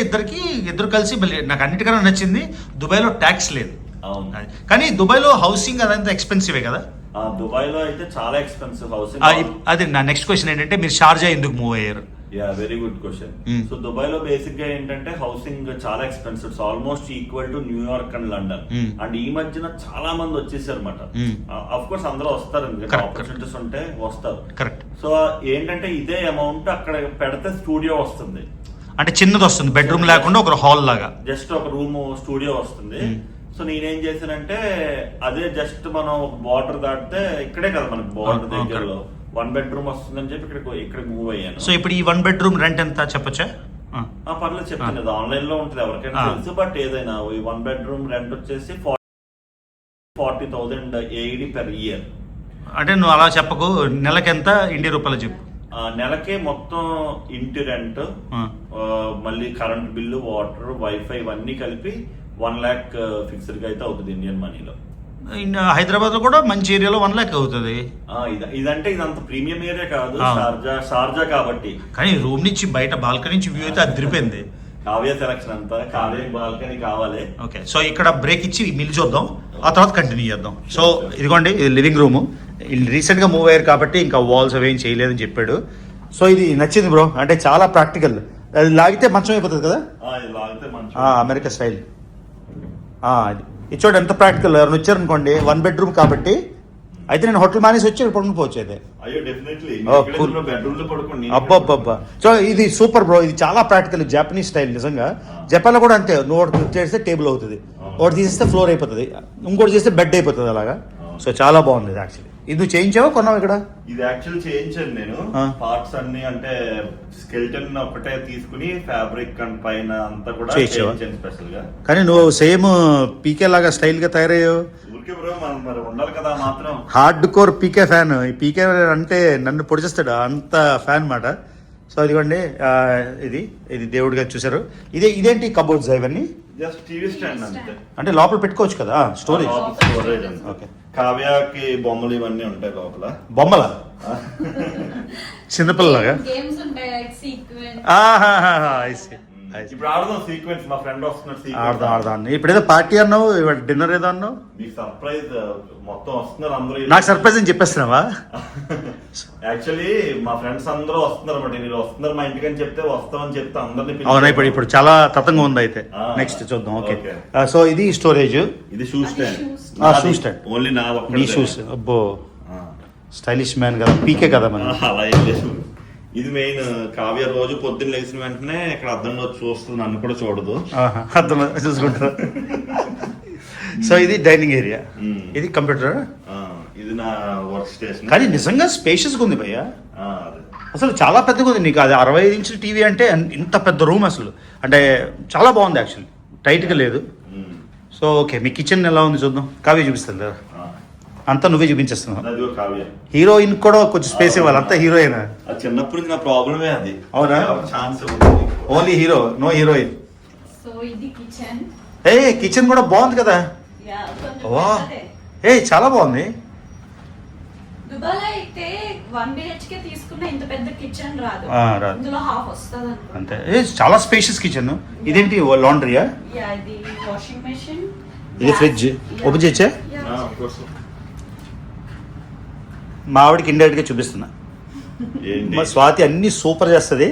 ఇద్దరు కలిసి. నాకు అన్నిటికన్నా నచ్చింది దుబాయ్ లో ట్యాక్స్ లేదు. అవును, కానీ దుబాయ్ లో హౌసింగ్ అదంతా ఎక్స్పెన్సివే కదా. దుబాయ్ లో అయితే చాలా ఎక్స్పెన్సివ్ హౌసింగ్. అదే నా నెక్స్ట్ క్వశ్చన్ ఏంటంటే మీరు షార్జా ఎందుకు మూవ్ అయ్యారు? Very good question. So Dubai లో బేసిక్ గా ఏంటంటే హౌసింగ్ చాలా expensive, almost equal to New York and London. And ఈ మధ్యన చాలా మంది వచ్చేసారు అనమాట. అఫ్ కోర్స్ అందరూ వస్తారు, ఎందుకంటే ఆపర్చునిటీస్ ఉంటే వస్తారు. సో ఏంటంటే ఇదే అమౌంట్ అక్కడ పెడితే స్టూడియో వస్తుంది. అంటే చిన్నది వస్తుంది, బెడ్రూమ్ లేకుండా ఒక హాల్ లాగా జస్ట్ ఒక రూమ్ స్టూడియో వస్తుంది. సో నేనేం చేశానంటే అదే జస్ట్ మనం బార్డర్ దాటితే ఇక్కడే కదా మనకి బార్డర్ దగ్గరలో 1 bedroom వస్తుందని చెప్పి ఇక్కడ మూవ్ అయ్యాను. సో ఇప్పుడు ఈ 1 bedroom రెంట్ ఎంత చెప్పొచ్చా? పర్లేదు చెప్తాను, ఆన్లైన్ లో ఉంటుంది ఎవరికైనా తెలుసు. బట్ ఏదైనా ఈ 1 bedroom రెంట్ వచ్చేసి 40,000 AED per year. అంటే నువ్వు అలా చెప్పకు, నెలకి ఎంత ఇండియా రూపాయలు చెప్పు. నెలకే మొత్తం ఇంటి రెంట్, మళ్ళీ కరెంట్ బిల్లు, వాటర్, వైఫై ఇవన్నీ కలిపి 1 lakh ఫిక్స్డ్ గా అయితే అవుతుంది ఇండియన్ మనీలో. హైదరాబాద్ లో కూడా మంచి ఏరియాలో 1 lakh అవుతుంది. ఇదంటే ఇదంత ప్రీమియం ఏరియా కాదు, షార్జా కాబట్టి. కానీ రూమ్ నుంచి బయట బాల్కనీ నుంచి వ్యూ అయితే అదిరిపోయింది. కావ్య సెలక్షన్ అంతా, కావ్య బాల్కనీ కావాలి. ఓకే, సో ఇక్కడ బ్రేక్ ఇచ్చి మిల్ చూద్దాం, ఆ తర్వాత కంటిన్యూ చేద్దాం. సో ఇదిగోండి, ఇది లివింగ్ రూమ్. రీసెంట్ గా మూవ్ అయ్యారు కాబట్టి ఇంకా వాల్స్ అవేం చేయలేదని చెప్పాడు. సో ఇది నచ్చింది బ్రో, అంటే చాలా ప్రాక్టికల్. అది లాగితే మంచం అయిపోతుంది కదా, ఇది లాగితే మంచం. America style. ఇది చూడండి ఎంత ప్రాక్టికల్. ఎవరైనా వచ్చారనుకోండి, 1 bedroom కాబట్టి. అయితే నేను హోటల్ మానేసి వచ్చి పడుకుని పోవచ్చు. అయితే అయ్యో డెఫినెట్లీ బెడ్రూమ్ లో పడుకోండి. అబ్బబ్బబ్బా, సో ఇది సూపర్ బ్రో, ఇది చాలా ప్రాక్టికల్, జాపనీస్ స్టైల్. నిజంగా జపాన్ లో కూడా అంతే, నువ్వు ఒకటి క్లిక్ చేస్తే టేబుల్ అవుతుంది, ఒకటి తీసేస్తే ఫ్లోర్ అయిపోతుంది, ఇంకోటి చేస్తే బెడ్ అయిపోతుంది అలాగా. సో చాలా బాగుంది ఇది. యాక్చువల్లీ ఇది నువ్వు చేయించావా కొన్నావు ఇక్కడ? ఇది యాక్చువల్ చేయించాను నేను. పార్ట్స్ అన్ని అంటే స్కెల్టన్ ఒకటే తీసుకుని ఫ్యాబ్రిక్ అండ్ పైన అంతా కూడా చేయించాను స్పెషల్ గా. కానీ నువ్వు సేమ్ పీకే లాగా స్టైల్ గా తయారయ్యావు. ఊరికే బ్రో, మనం మరి ఉండాలి కదా మాత్రం. హార్డ్ కోర్ పీకే ఫ్యాన్. పీకే అంటే నన్ను పొడిచేస్తాడు, అంత ఫ్యాన్ మాట. సో ఇదిగోండి, ఇది దేవుడిగా చూసారు. ఇదేంటి కబోర్డ్స్ ఇవన్నీ? జస్ట్ టీవీ స్టాండ్ అంతే. అంటే లోపల పెట్టుకోవచ్చు కదా, స్టోరేజ్. ఓకే. కావ్యకి బొమ్మలు ఇవన్నీ ఉంటాయి లోపల. బొమ్మల చిన్నపిల్లలాగా గేమ్స్ ఉంటాయి, సీక్వెన్స్. ఇప్పుడు ఆడదాం సీక్వెన్స్. మా ఫ్రెండ్ వస్తున్నారు, ఆడదాం. ఇప్పుడు ఏదో పార్టీ అన్నావు, డిన్నర్ ఏదో అన్నావు. మీకు సర్ప్రైజ్ మొత్తం వస్తున్నారు అందరూ. నాకు సర్ప్రైజ్ అని చెప్పేస్తున్నావా? యాక్చువల్లీ మా ఫ్రెండ్స్ అందరూ వస్తున్నారు అన్నమాట. మీరు వస్తున్నారు మా ఇంటికి అని చెప్తే వస్తామని చెప్తే అందరినీ. అవునా, ఇప్పుడు చాలా తతంగా ఉంది. అయితే నెక్స్ట్ చూద్దాం. ఓకే, సో ఇది స్టోరేజ్, ఇది shoe stand. Shoe stand only నా నీ షూస్. అబ్బో, స్టైలిష్ మ్యాన్ కదా, పీకే కదా మన. అలా ఏం లేదు. ఇది మెయిన్. కావ్య రోజు పొద్దున్న లేచిన వెంటనే ఇక్కడ అద్దంలో చూస్తుంది, నన్ను కూడా చూడదు, అద్దంలో చూసుకుంటారు. సో ఇది డైనింగ్ ఏరియా, ఇది కంప్యూటర్, ఇది నా వర్క్ స్టేషన్. కానీ నిజంగా స్పేషియస్ ఉంది భయ్య, అసలు చాలా పెద్దగా ఉంది. నీకు అది 65 inch టీవీ అంటే ఇంత పెద్ద రూమ్ అసలు, అంటే చాలా బాగుంది యాక్చువల్లీ, టైట్గా లేదు. సో ఓకే, మీ కిచెన్ ఎలా ఉంది చూద్దాం. కావ్య చూపిస్తుంది కదా, అంతా నువ్వే చూపించేస్తున్నావు. హీరోయిన్ కూడా కొంచెం స్పేస్ ఇవ్వాలి, అంతా హీరోయిన్. చిన్నప్పుడు నా ప్రాబ్లమే అది. అవునా? Chance only hero, no heroine. So ఇది కిచెన్. కిచెన్ కూడా బాగుంది కదా. చాలా బాగుంది. దుబాయ్లో అయితే 1 BHK తీసుకున్న ఇంత పెద్ద కిచెన్ రాదు, ఇందులో హాఫ్ వస్తుంది అంతే. చాలా స్పేషియస్ కిచెన్. ఇదేంటి లాండ్రీయా? ఇది వాషింగ్ మెషిన్, ఇది ఫ్రిడ్జ్. ఓపెన్ చేయొచ్చా? మా ఆవిడకి ఇండైరెక్ట్ గా చూపిస్తున్నా. మా స్వాతి అన్ని సూపర్ చేస్తుంది,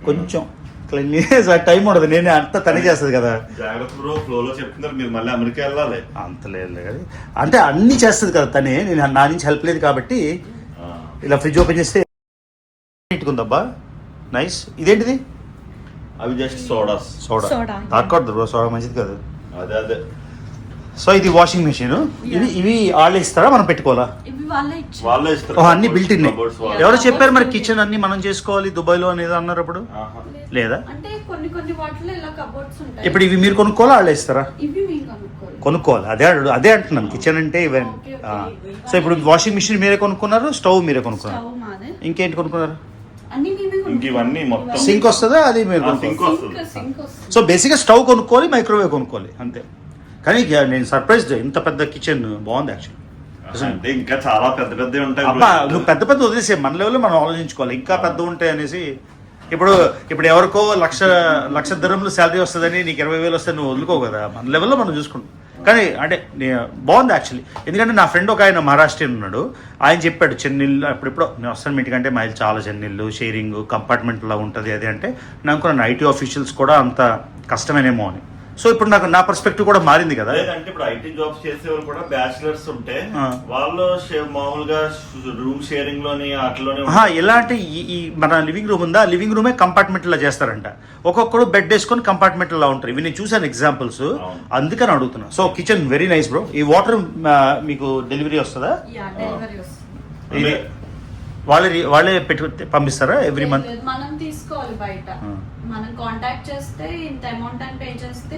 కొంచెం క్లీన్లీనెస్ టైం ఉండదు. నేనే అంత తనే చేస్తుంది కదా. అంత లేదు కదా, అంటే అన్ని చేస్తుంది కదా తనే. నేను నా నుంచి హెల్ప్ లేదు కాబట్టి ఇలా ఫ్రిడ్జ్ ఓపెన్ చేస్తే ఇట్టుకుందబ్బా, నైస్. ఇదేంటిది? అవి జస్ట్ సోడా తాకూడదు బ్రో, సోడా మంచిది కాదు. అదే. సో ఇది వాషింగ్ మెషిన్. ఇవి వాళ్ళే ఇస్తారా, మనం పెట్టుకోవాలా? వాళ్ళే ఇస్తారు. అన్ని బిల్ట్ ఇన్. ఎవరో చెప్పారు మరి కిచెన్ అన్ని మనం చేసుకోవాలి దుబాయ్ లో అనేది అన్నారు. అప్పుడు లేదా? అంటే కొన్ని వాటిలో ఇలా కబోర్డ్స్ ఉంటాయి. ఇప్పుడు ఇవి మీరు కొనుక్కోవాలా, వాళ్ళే ఇస్తారా? ఇవి మీరు కొనుక్కోవాలి. అదే అంటున్నాను, కిచెన్ అంటే ఇవన్నీ. సో ఇప్పుడు వాషింగ్ మిషన్ మీరే కొనుక్కున్నారు, స్టవ్ మీరే కొనుక్కున్నారు, ఇంకేంటి కొనుక్కున్నారు? ఇవన్నీ మొత్తం. సింక్ వస్తుందా? అది మీరు. సో బేసిక్ గా స్టవ్ కొనుక్కోవాలి, మైక్రోవేవ్ కొనుక్కోవాలి, అంతే. కానీ నేను సర్ప్రైజ్, ఇంత పెద్ద కిచెన్ బాగుంది యాక్చువల్లీ. అంటే ఇంకా చాలా పెద్ద ఉంటాయి. అబ్బా, నువ్వు పెద్ద వదిలేసే, మన లెవెల్లో మనం ఆలోచించుకోవాలి, ఇంకా పెద్ద ఉంటాయి అనేసి. ఇప్పుడు ఎవరికో లక్ష దిర్హంలు శాలరీ వస్తుందని నీకు 20,000 వస్తే నువ్వు వదులుకో కదా. మన లెవెల్లో మనం చూసుకుంటాం. కానీ అంటే బాగుంది యాక్చువల్లీ. ఎందుకంటే నా ఫ్రెండ్ ఒక ఆయన మహారాష్ట్రీయన్ ఉన్నాడు, ఆయన చెప్పాడు చెన్నీళ్ళు అప్పుడెప్పుడో నేను వస్తాను మీ ఇంటికంటే మా ఇల్లు చాలా చెన్నీళ్ళు, షేరింగ్ కంపార్ట్మెంట్ లా ఉంటుంది అది. అంటే నేను అనుకున్నాను ఐటీ ఆఫీషియల్స్ కూడా అంత కష్టమేనేమో అని. సో ఇప్పుడు నాకు నా పర్స్పెక్టివ్ కూడా మారింది కదా. లేదంటే ఇప్పుడు ఐటీ జాబ్స్ చేసేవాళ్ళు కూడా బ్యాచిలర్స్ ఉంటే వాళ్ళు మామూలుగా రూమ్ షేరింగ్ లోని అట్లోనే. ఎలా అంటే ఈ మన లివింగ్ రూమ్ ఉందా, లివింగ్ రూమే కంపార్ట్మెంట్ లా చేస్తారంట. ఒక్కొక్కడు బెడ్ వేసుకొని కంపార్ట్మెంట్ లా ఉంటారు. ఇవి నేను చూసాను ఎగ్జాంపుల్స్, అందుకని అడుగుతున్నా. So kitchen very nice bro. ఈ వాటర్ మీకు డెలివరీ వస్తుందా? వాళ్ళే పెట్టి పంపిస్తారా ఎవ్రీ మంత్? మనం తీసుకోవాలి బయట. మనం కాంటాక్ట్ చేస్తే ఇంత అమౌంట్ అని పే చేస్తే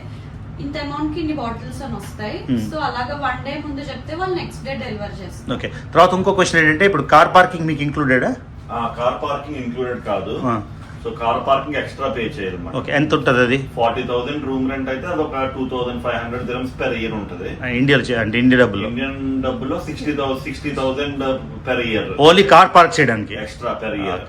ఇంత అమౌంట్ కి ఇన్ని బాటిల్స్ అని వస్తాయి. సో అలాగా 1 day ముందు చెప్తే వాళ్ళు నెక్స్ట్ డే డెలివర్ చేస్తారు. ఓకే. తర్వాత ఇంకో క్వశ్చన్ ఏంటంటే, ఇప్పుడు కార్ పార్కింగ్ మీకు ఇంక్లూడెడా? కార్ పార్కింగ్ ఇంక్లూడెడ్ కాదు. ఆ. So car parking extra pay చేయాలన్నమాట. ఓకే, ఎంత ఉంటుంది అది? 40,000 రూమ్ రెంట్ అయితే అది ఒక 2,500 dirhams per year ఉంటుంది. ఇండియాలో అంటే ఇండియా డబ్బులు? ఇండియన్ డబ్బులో 60,000 per year only car park చేయడానికి ఎక్స్ట్రా per year.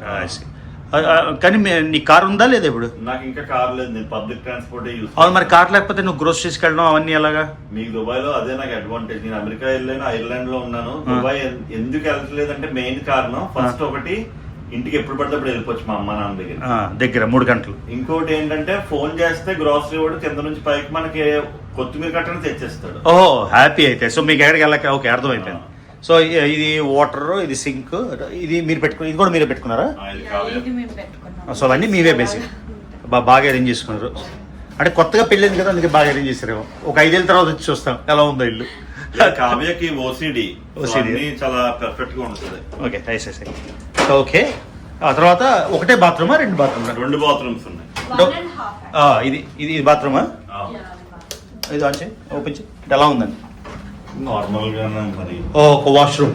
కానీ నీ కార్ ఉందా లేదా ఇప్పుడు? నాకు ఇంకా కార్ లేదు, నేను పబ్లిక్ ట్రాన్స్పోర్ట్ యూస్. అవును, మరి కార్ లేకపోతే నువ్వు గ్రోసరీస్కి వెళ్ళడం అవన్నీ ఎలాగా? మీకు దుబాయ్ లో అదే నాకు అడ్వాంటేజ్. నేను అమెరికా వెళ్ళాను, ఐర్లాండ్ లో ఉన్నాను. దుబాయ్ ఎందుకు వెళ్తలేదంటే మెయిన్ కారణం ఫస్ట్ ఒకటి, ఇంటికి ఎప్పుడు పడితే అప్పుడు వెళ్ళిపోవచ్చు మా అమ్మ నాన్న దగ్గర 3 గంటలు. ఇంకోటి ఏంటంటే ఫోన్ చేస్తే గ్రాసరీ వాడు కింద నుంచి పైకి మనకి కొత్తిమీర కట్టని తెచ్చేస్తాడు. ఓహో, హ్యాపీ అయితే. సో మీకు ఎక్కడికి వెళ్ళక ఓకే, అర్థమైపోయింది. సో ఇది వాటర్, ఇది సింక్, ఇది మీరు పెట్టుకున్నారు, ఇది కూడా మీరే పెట్టుకున్నారా? ఇది మేము పెట్టుకున్నాం. సో అవన్నీ మీవే బేసిక్ బాగా అరేంజ్ చేసుకున్నారు. అంటే కొత్తగా పెళ్ళింది కదా, అందుకే బాగా అరేంజ్ చేశారేమో. ఒక 5 ఏళ్ళ తర్వాత వచ్చి చూస్తాం ఎలా ఉందో ఇల్లు. కావ్యకి ఓసిడి చాలా పర్ఫెక్ట్ గా ఉంటుంది. Okay, nice. సో ఓకే, ఆ తర్వాత ఒకటే బాత్రూమా 2 బాత్రూమ్? 2 బాత్రూమ్స్ ఉన్నాయి. 1.5. ఇది బాత్రూమా? ఇది ఆన్ చేయి, ఓపెన్ చేయి. ఎలా ఉందండి? నార్మల్ గానే మరి. ఒక వాష్రూమ్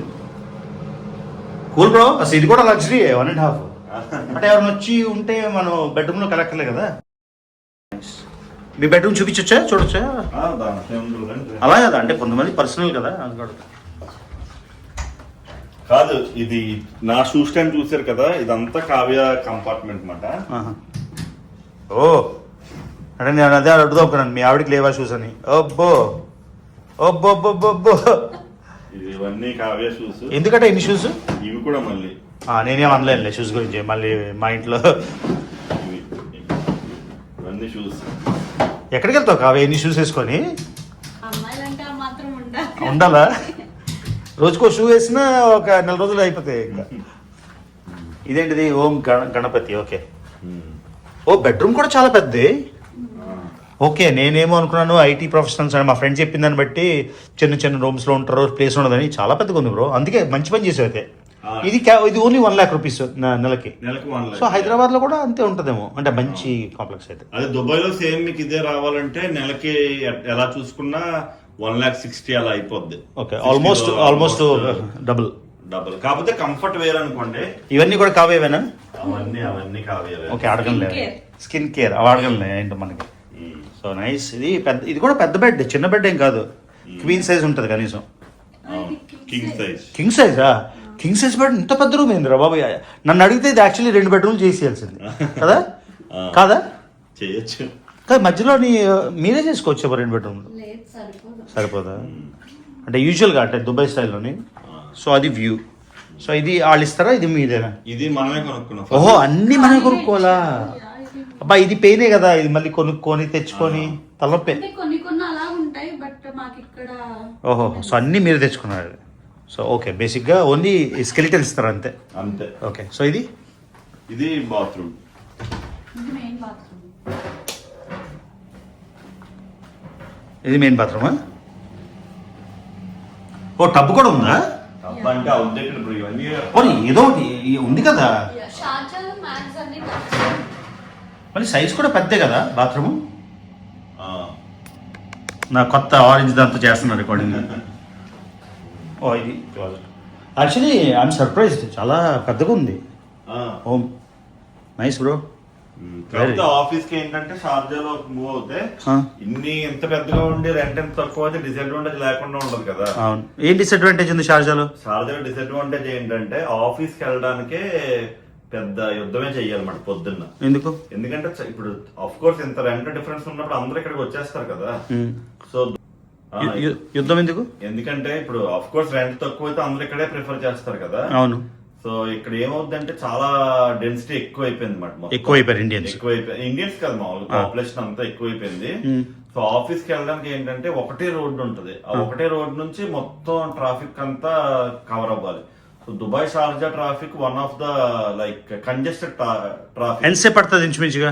కూల్ బ్రో. అసలు ఇది కూడా లగ్జరీ 1.5. అంటే ఎవరైనా వచ్చి ఉంటే మనం బెడ్రూమ్ లో కలెక్కలే కదా. మీ బెడ్రూమ్ చూపించొచ్చా, చూడొచ్చా? అలా కదా, అంటే కొంతమంది పర్సనల్ కదా. కాదు, ఇది నా షూ స్టాండ్ చూసారు కదా, ఇదంతా కావ్య కంపార్ట్మెంట్ మాట. ఓ అంటే నేను అదే అడుగుదాం, మీ ఆవిడకి లేవా షూస్ అని? అబ్బో అబ్బో. ఇవన్నీ కావ్య షూస్. ఎందుకంటే ఎన్ని షూస్? ఇవి కూడా మళ్ళీ నేనేం అనలేనులే షూస్ గురించి. మళ్ళీ మా ఇంట్లో ఇవన్నీ షూస్. ఎక్కడికి వెళ్తావు కావ్య ఎన్ని షూస్ వేసుకొని? అమ్మాయిలంటే ఆ మాత్రం ఉండాలి. ఉండాలా? రోజుకో షూ వేసినా ఒక 4 రోజులు అయిపోతాయి ఇంకా. ఇదేంటిది? ఓం గణపతి. ఓకే. ఓ బెడ్రూమ్ కూడా చాలా పెద్దది. ఓకే, నేనేమో అనుకున్నాను ఐటీ ప్రొఫెషనల్స్ అని. మా ఫ్రెండ్ చెప్పిన దాన్ని బట్టి చిన్న రూమ్స్లో ఉంటారు, ప్లేస్ ఉండదని. చాలా పెద్దగా ఉంది బ్రో, అందుకే మంచి పని చేసావు అయితే. ఇది ఓన్లీ 1 lakh rupees నెలకి. 1 lakh. సో హైదరాబాద్ లో కూడా అంతే ఉంటదేమో, అంటే మంచి కాంప్లెక్స్ అయితే. అదే దుబాయ్ లో సేమ్ మీకు ఇదే రావాలంటే నెలకి ఎలా చూసుకున్నా 1,60,000 అలా అయిపోద్ది. Okay, almost double. కాకపోతే కంఫర్ట్ వేర్ అనుకోండి. ఇవన్నీ కూడా కావేవేనా? అవన్నీ కావే. ఓకే, అడగలే. స్కిన్ కేర్ అవి అడగలే ఏంటో మనకి. So nice. ఇది కూడా పెద్ద బెడ్, చిన్న బెడ్ ఏం కాదు. క్వీన్ సైజ్ ఉంటుంది కనీసం. కింగ్ సైజా? కింగ్ సైజ్ బెడ్ ఇంత పెద్ద రూమ్ ఏందిరా బాబు? నన్ను అడిగితే ఇది యాక్చువల్లీ 2 బెడ్రూమ్లు చేసేయాల్సింది కదా? కాదా? చేయొచ్చు. కానీ మధ్యలో మీరే చేసుకోవచ్చు 2 బెడ్రూమ్లు. సరిపోదా? అంటే యూజువల్గా అంటే దుబాయ్ స్టైల్లోని. సో అది వ్యూ. సో ఇది వాళ్ళు ఇస్తారా, ఇది మీదేనా? ఇది మనమే కొనుక్కున్నాం. ఓహో, అన్ని మనమే కొనుక్కోవాలా? అబ్బా, ఇది పెయినే కదా, ఇది మళ్ళీ కొనుక్కొని తెచ్చుకొని తలనొప్పే. కొన్ని అలా ఉంటాయి, బట్ మాకు ఇక్కడ. ఓహో, సో అన్ని మీరు తెచ్చుకున్నారు. సో ఓకే, బేసిక్గా ఓన్లీ స్కెలిటన్ ఇస్తారు అంతే. ఓకే, సో ఇది బాత్రూమ్. ఇది మెయిన్ బాత్రూమా? ఓ టబ్ కూడా ఉందా? అంటే ఏదో ఒకటి ఉంది కదా. మళ్ళీ సైజ్ కూడా పెద్దే కదా బాత్రూము. నా కొత్త ఆరెంజ్ దాంతో చేస్తున్నారు రికార్డింగ్. ఓ ఇది క్లాజెట్. యాక్చువల్లీ ఐఎమ్ సర్ప్రైజ్డ్, చాలా పెద్దగా ఉంది. Home nice bro. ఆఫీస్ కి ఏంటంటే షార్జాలో మూవ్ అవుతే ఇంత పెద్దగా ఉండి రెంట్ ఎంత తక్కువ అయితే డిసడ్వాంటేజ్ లేకుండా ఉండదు కదా. అవును. ఏం డిసడ్వాంటేజ్ ఉంది షార్జాలో? డిసడ్వాంటేజ్ ఏంటంటే ఆఫీస్ కి వెళ్ళడానికే పెద్ద యుద్ధమే చెయ్యాలన్నమాట పొద్దున్న. ఎందుకంటే ఇప్పుడు ఆఫ్ కోర్స్ ఇంత రెంట్ డిఫరెన్స్ ఉన్నప్పుడు అందరూ ఇక్కడికి వచ్చేస్తారు కదా. సో యుద్ధం ఎందుకు? ఎందుకంటే ఇప్పుడు ఆఫ్ కోర్స్ రెంట్ తక్కువ అయితే అందరూ ఇక్కడే ప్రిఫర్ చేస్తారు కదా. అవును. సో ఇక్కడ ఏమవుతుందంటే చాలా డెన్సిటీ ఎక్కువైపోయింది అన్నమాట. ఎక్కువైపోయారు ఇండియన్స్ కదా, మామూలుగా పాపులేషన్ అంతా ఎక్కువైపోయింది. సో ఆఫీస్ కి వెళ్ళడానికి ఏంటంటే ఒకటే రోడ్డు ఉంటది. ఆ ఒకటే రోడ్ నుంచి మొత్తం ట్రాఫిక్ అంతా కవర్ అవ్వాలి. So Dubai Sharjah traffic one of the like congested traffic. ఎంతసేపు పడుతుంది ఇంచుమించుగా?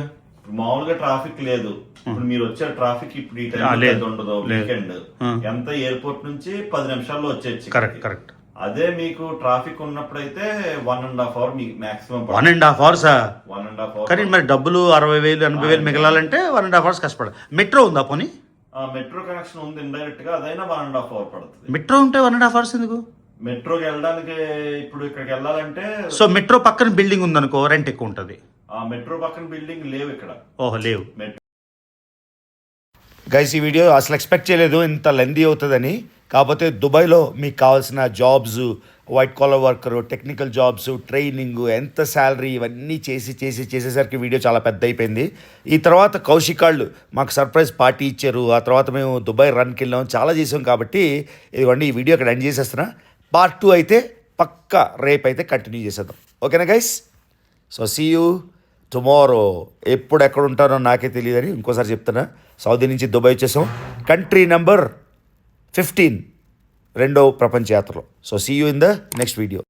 మామూలుగా ట్రాఫిక్ లేదు. ఇప్పుడు మీరు వచ్చే ట్రాఫిక్ ఇప్పుడు ఈ టైం ఉండదు. వీకెండ్ ఎంత ఎయిర్పోర్ట్ నుంచి 10 నిమిషాల్లో వచ్చేది. కరెక్ట్. అదే మీకు ట్రాఫిక్ ఉన్నప్పుడైతే 1.5 hours మీకు మాక్సిమం. 1.5 hours? 1.5 hours. కానీ మరి డబ్బులు 60,000 80,000 మిగలాలంటే 1.5 hours కష్టపడాలి. మెట్రో ఉందా పోనీ? మెట్రో కనెక్షన్ ఉంది ఇండైరెక్ట్ గా, అదైనా 1.5 hours పడుతుంది. మెట్రో ఉంటే 1.5 hours ఎందుకు? మెట్రోకి వెళ్ళడానికి ఇప్పుడు ఇక్కడికి వెళ్ళాలంటే సో మెట్రో పక్కన బిల్డింగ్ ఉందనుకో రెంట్ ఎక్కువ ఉంటుంది. ఆ మెట్రో పక్కన బిల్డింగ్ లేవు ఇక్కడ. ఓహో లేవు. మెట్రో గైస్ ఈ వీడియో అసలు ఎక్స్పెక్ట్ చేయలేదు ఇంత లెందీ అవుతుందని. కాకపోతే దుబాయ్లో మీకు కావాల్సిన jobs, white collar worker, technical jobs, training, ఎంత శాలరీ, ఇవన్నీ చేసేసరికి వీడియో చాలా పెద్ద అయిపోయింది. ఈ తర్వాత కౌశిక్ వాళ్ళు మాకు సర్ప్రైజ్ పార్టీ ఇచ్చారు. ఆ తర్వాత మేము దుబాయ్ రన్కి వెళ్ళాం, చాలా చేసాం. కాబట్టి ఇదిగోండి ఈ వీడియో ఇక్కడ ఎండ్ చేసేస్తున్నా. పార్ట్ 2 అయితే పక్కా రేపు అయితే కంటిన్యూ చేసేద్దాం. ఓకేనా guys? So see you tomorrow. ఎప్పుడు ఎక్కడ ఉంటానో నాకే తెలియదని ఇంకోసారి చెప్తున్నా. సౌదీ నుంచి దుబాయ్ వచ్చేసాం. కంట్రీ నెంబర్ 15 రెండో ప్రపంచ యాత్రలో. So see you in the next video.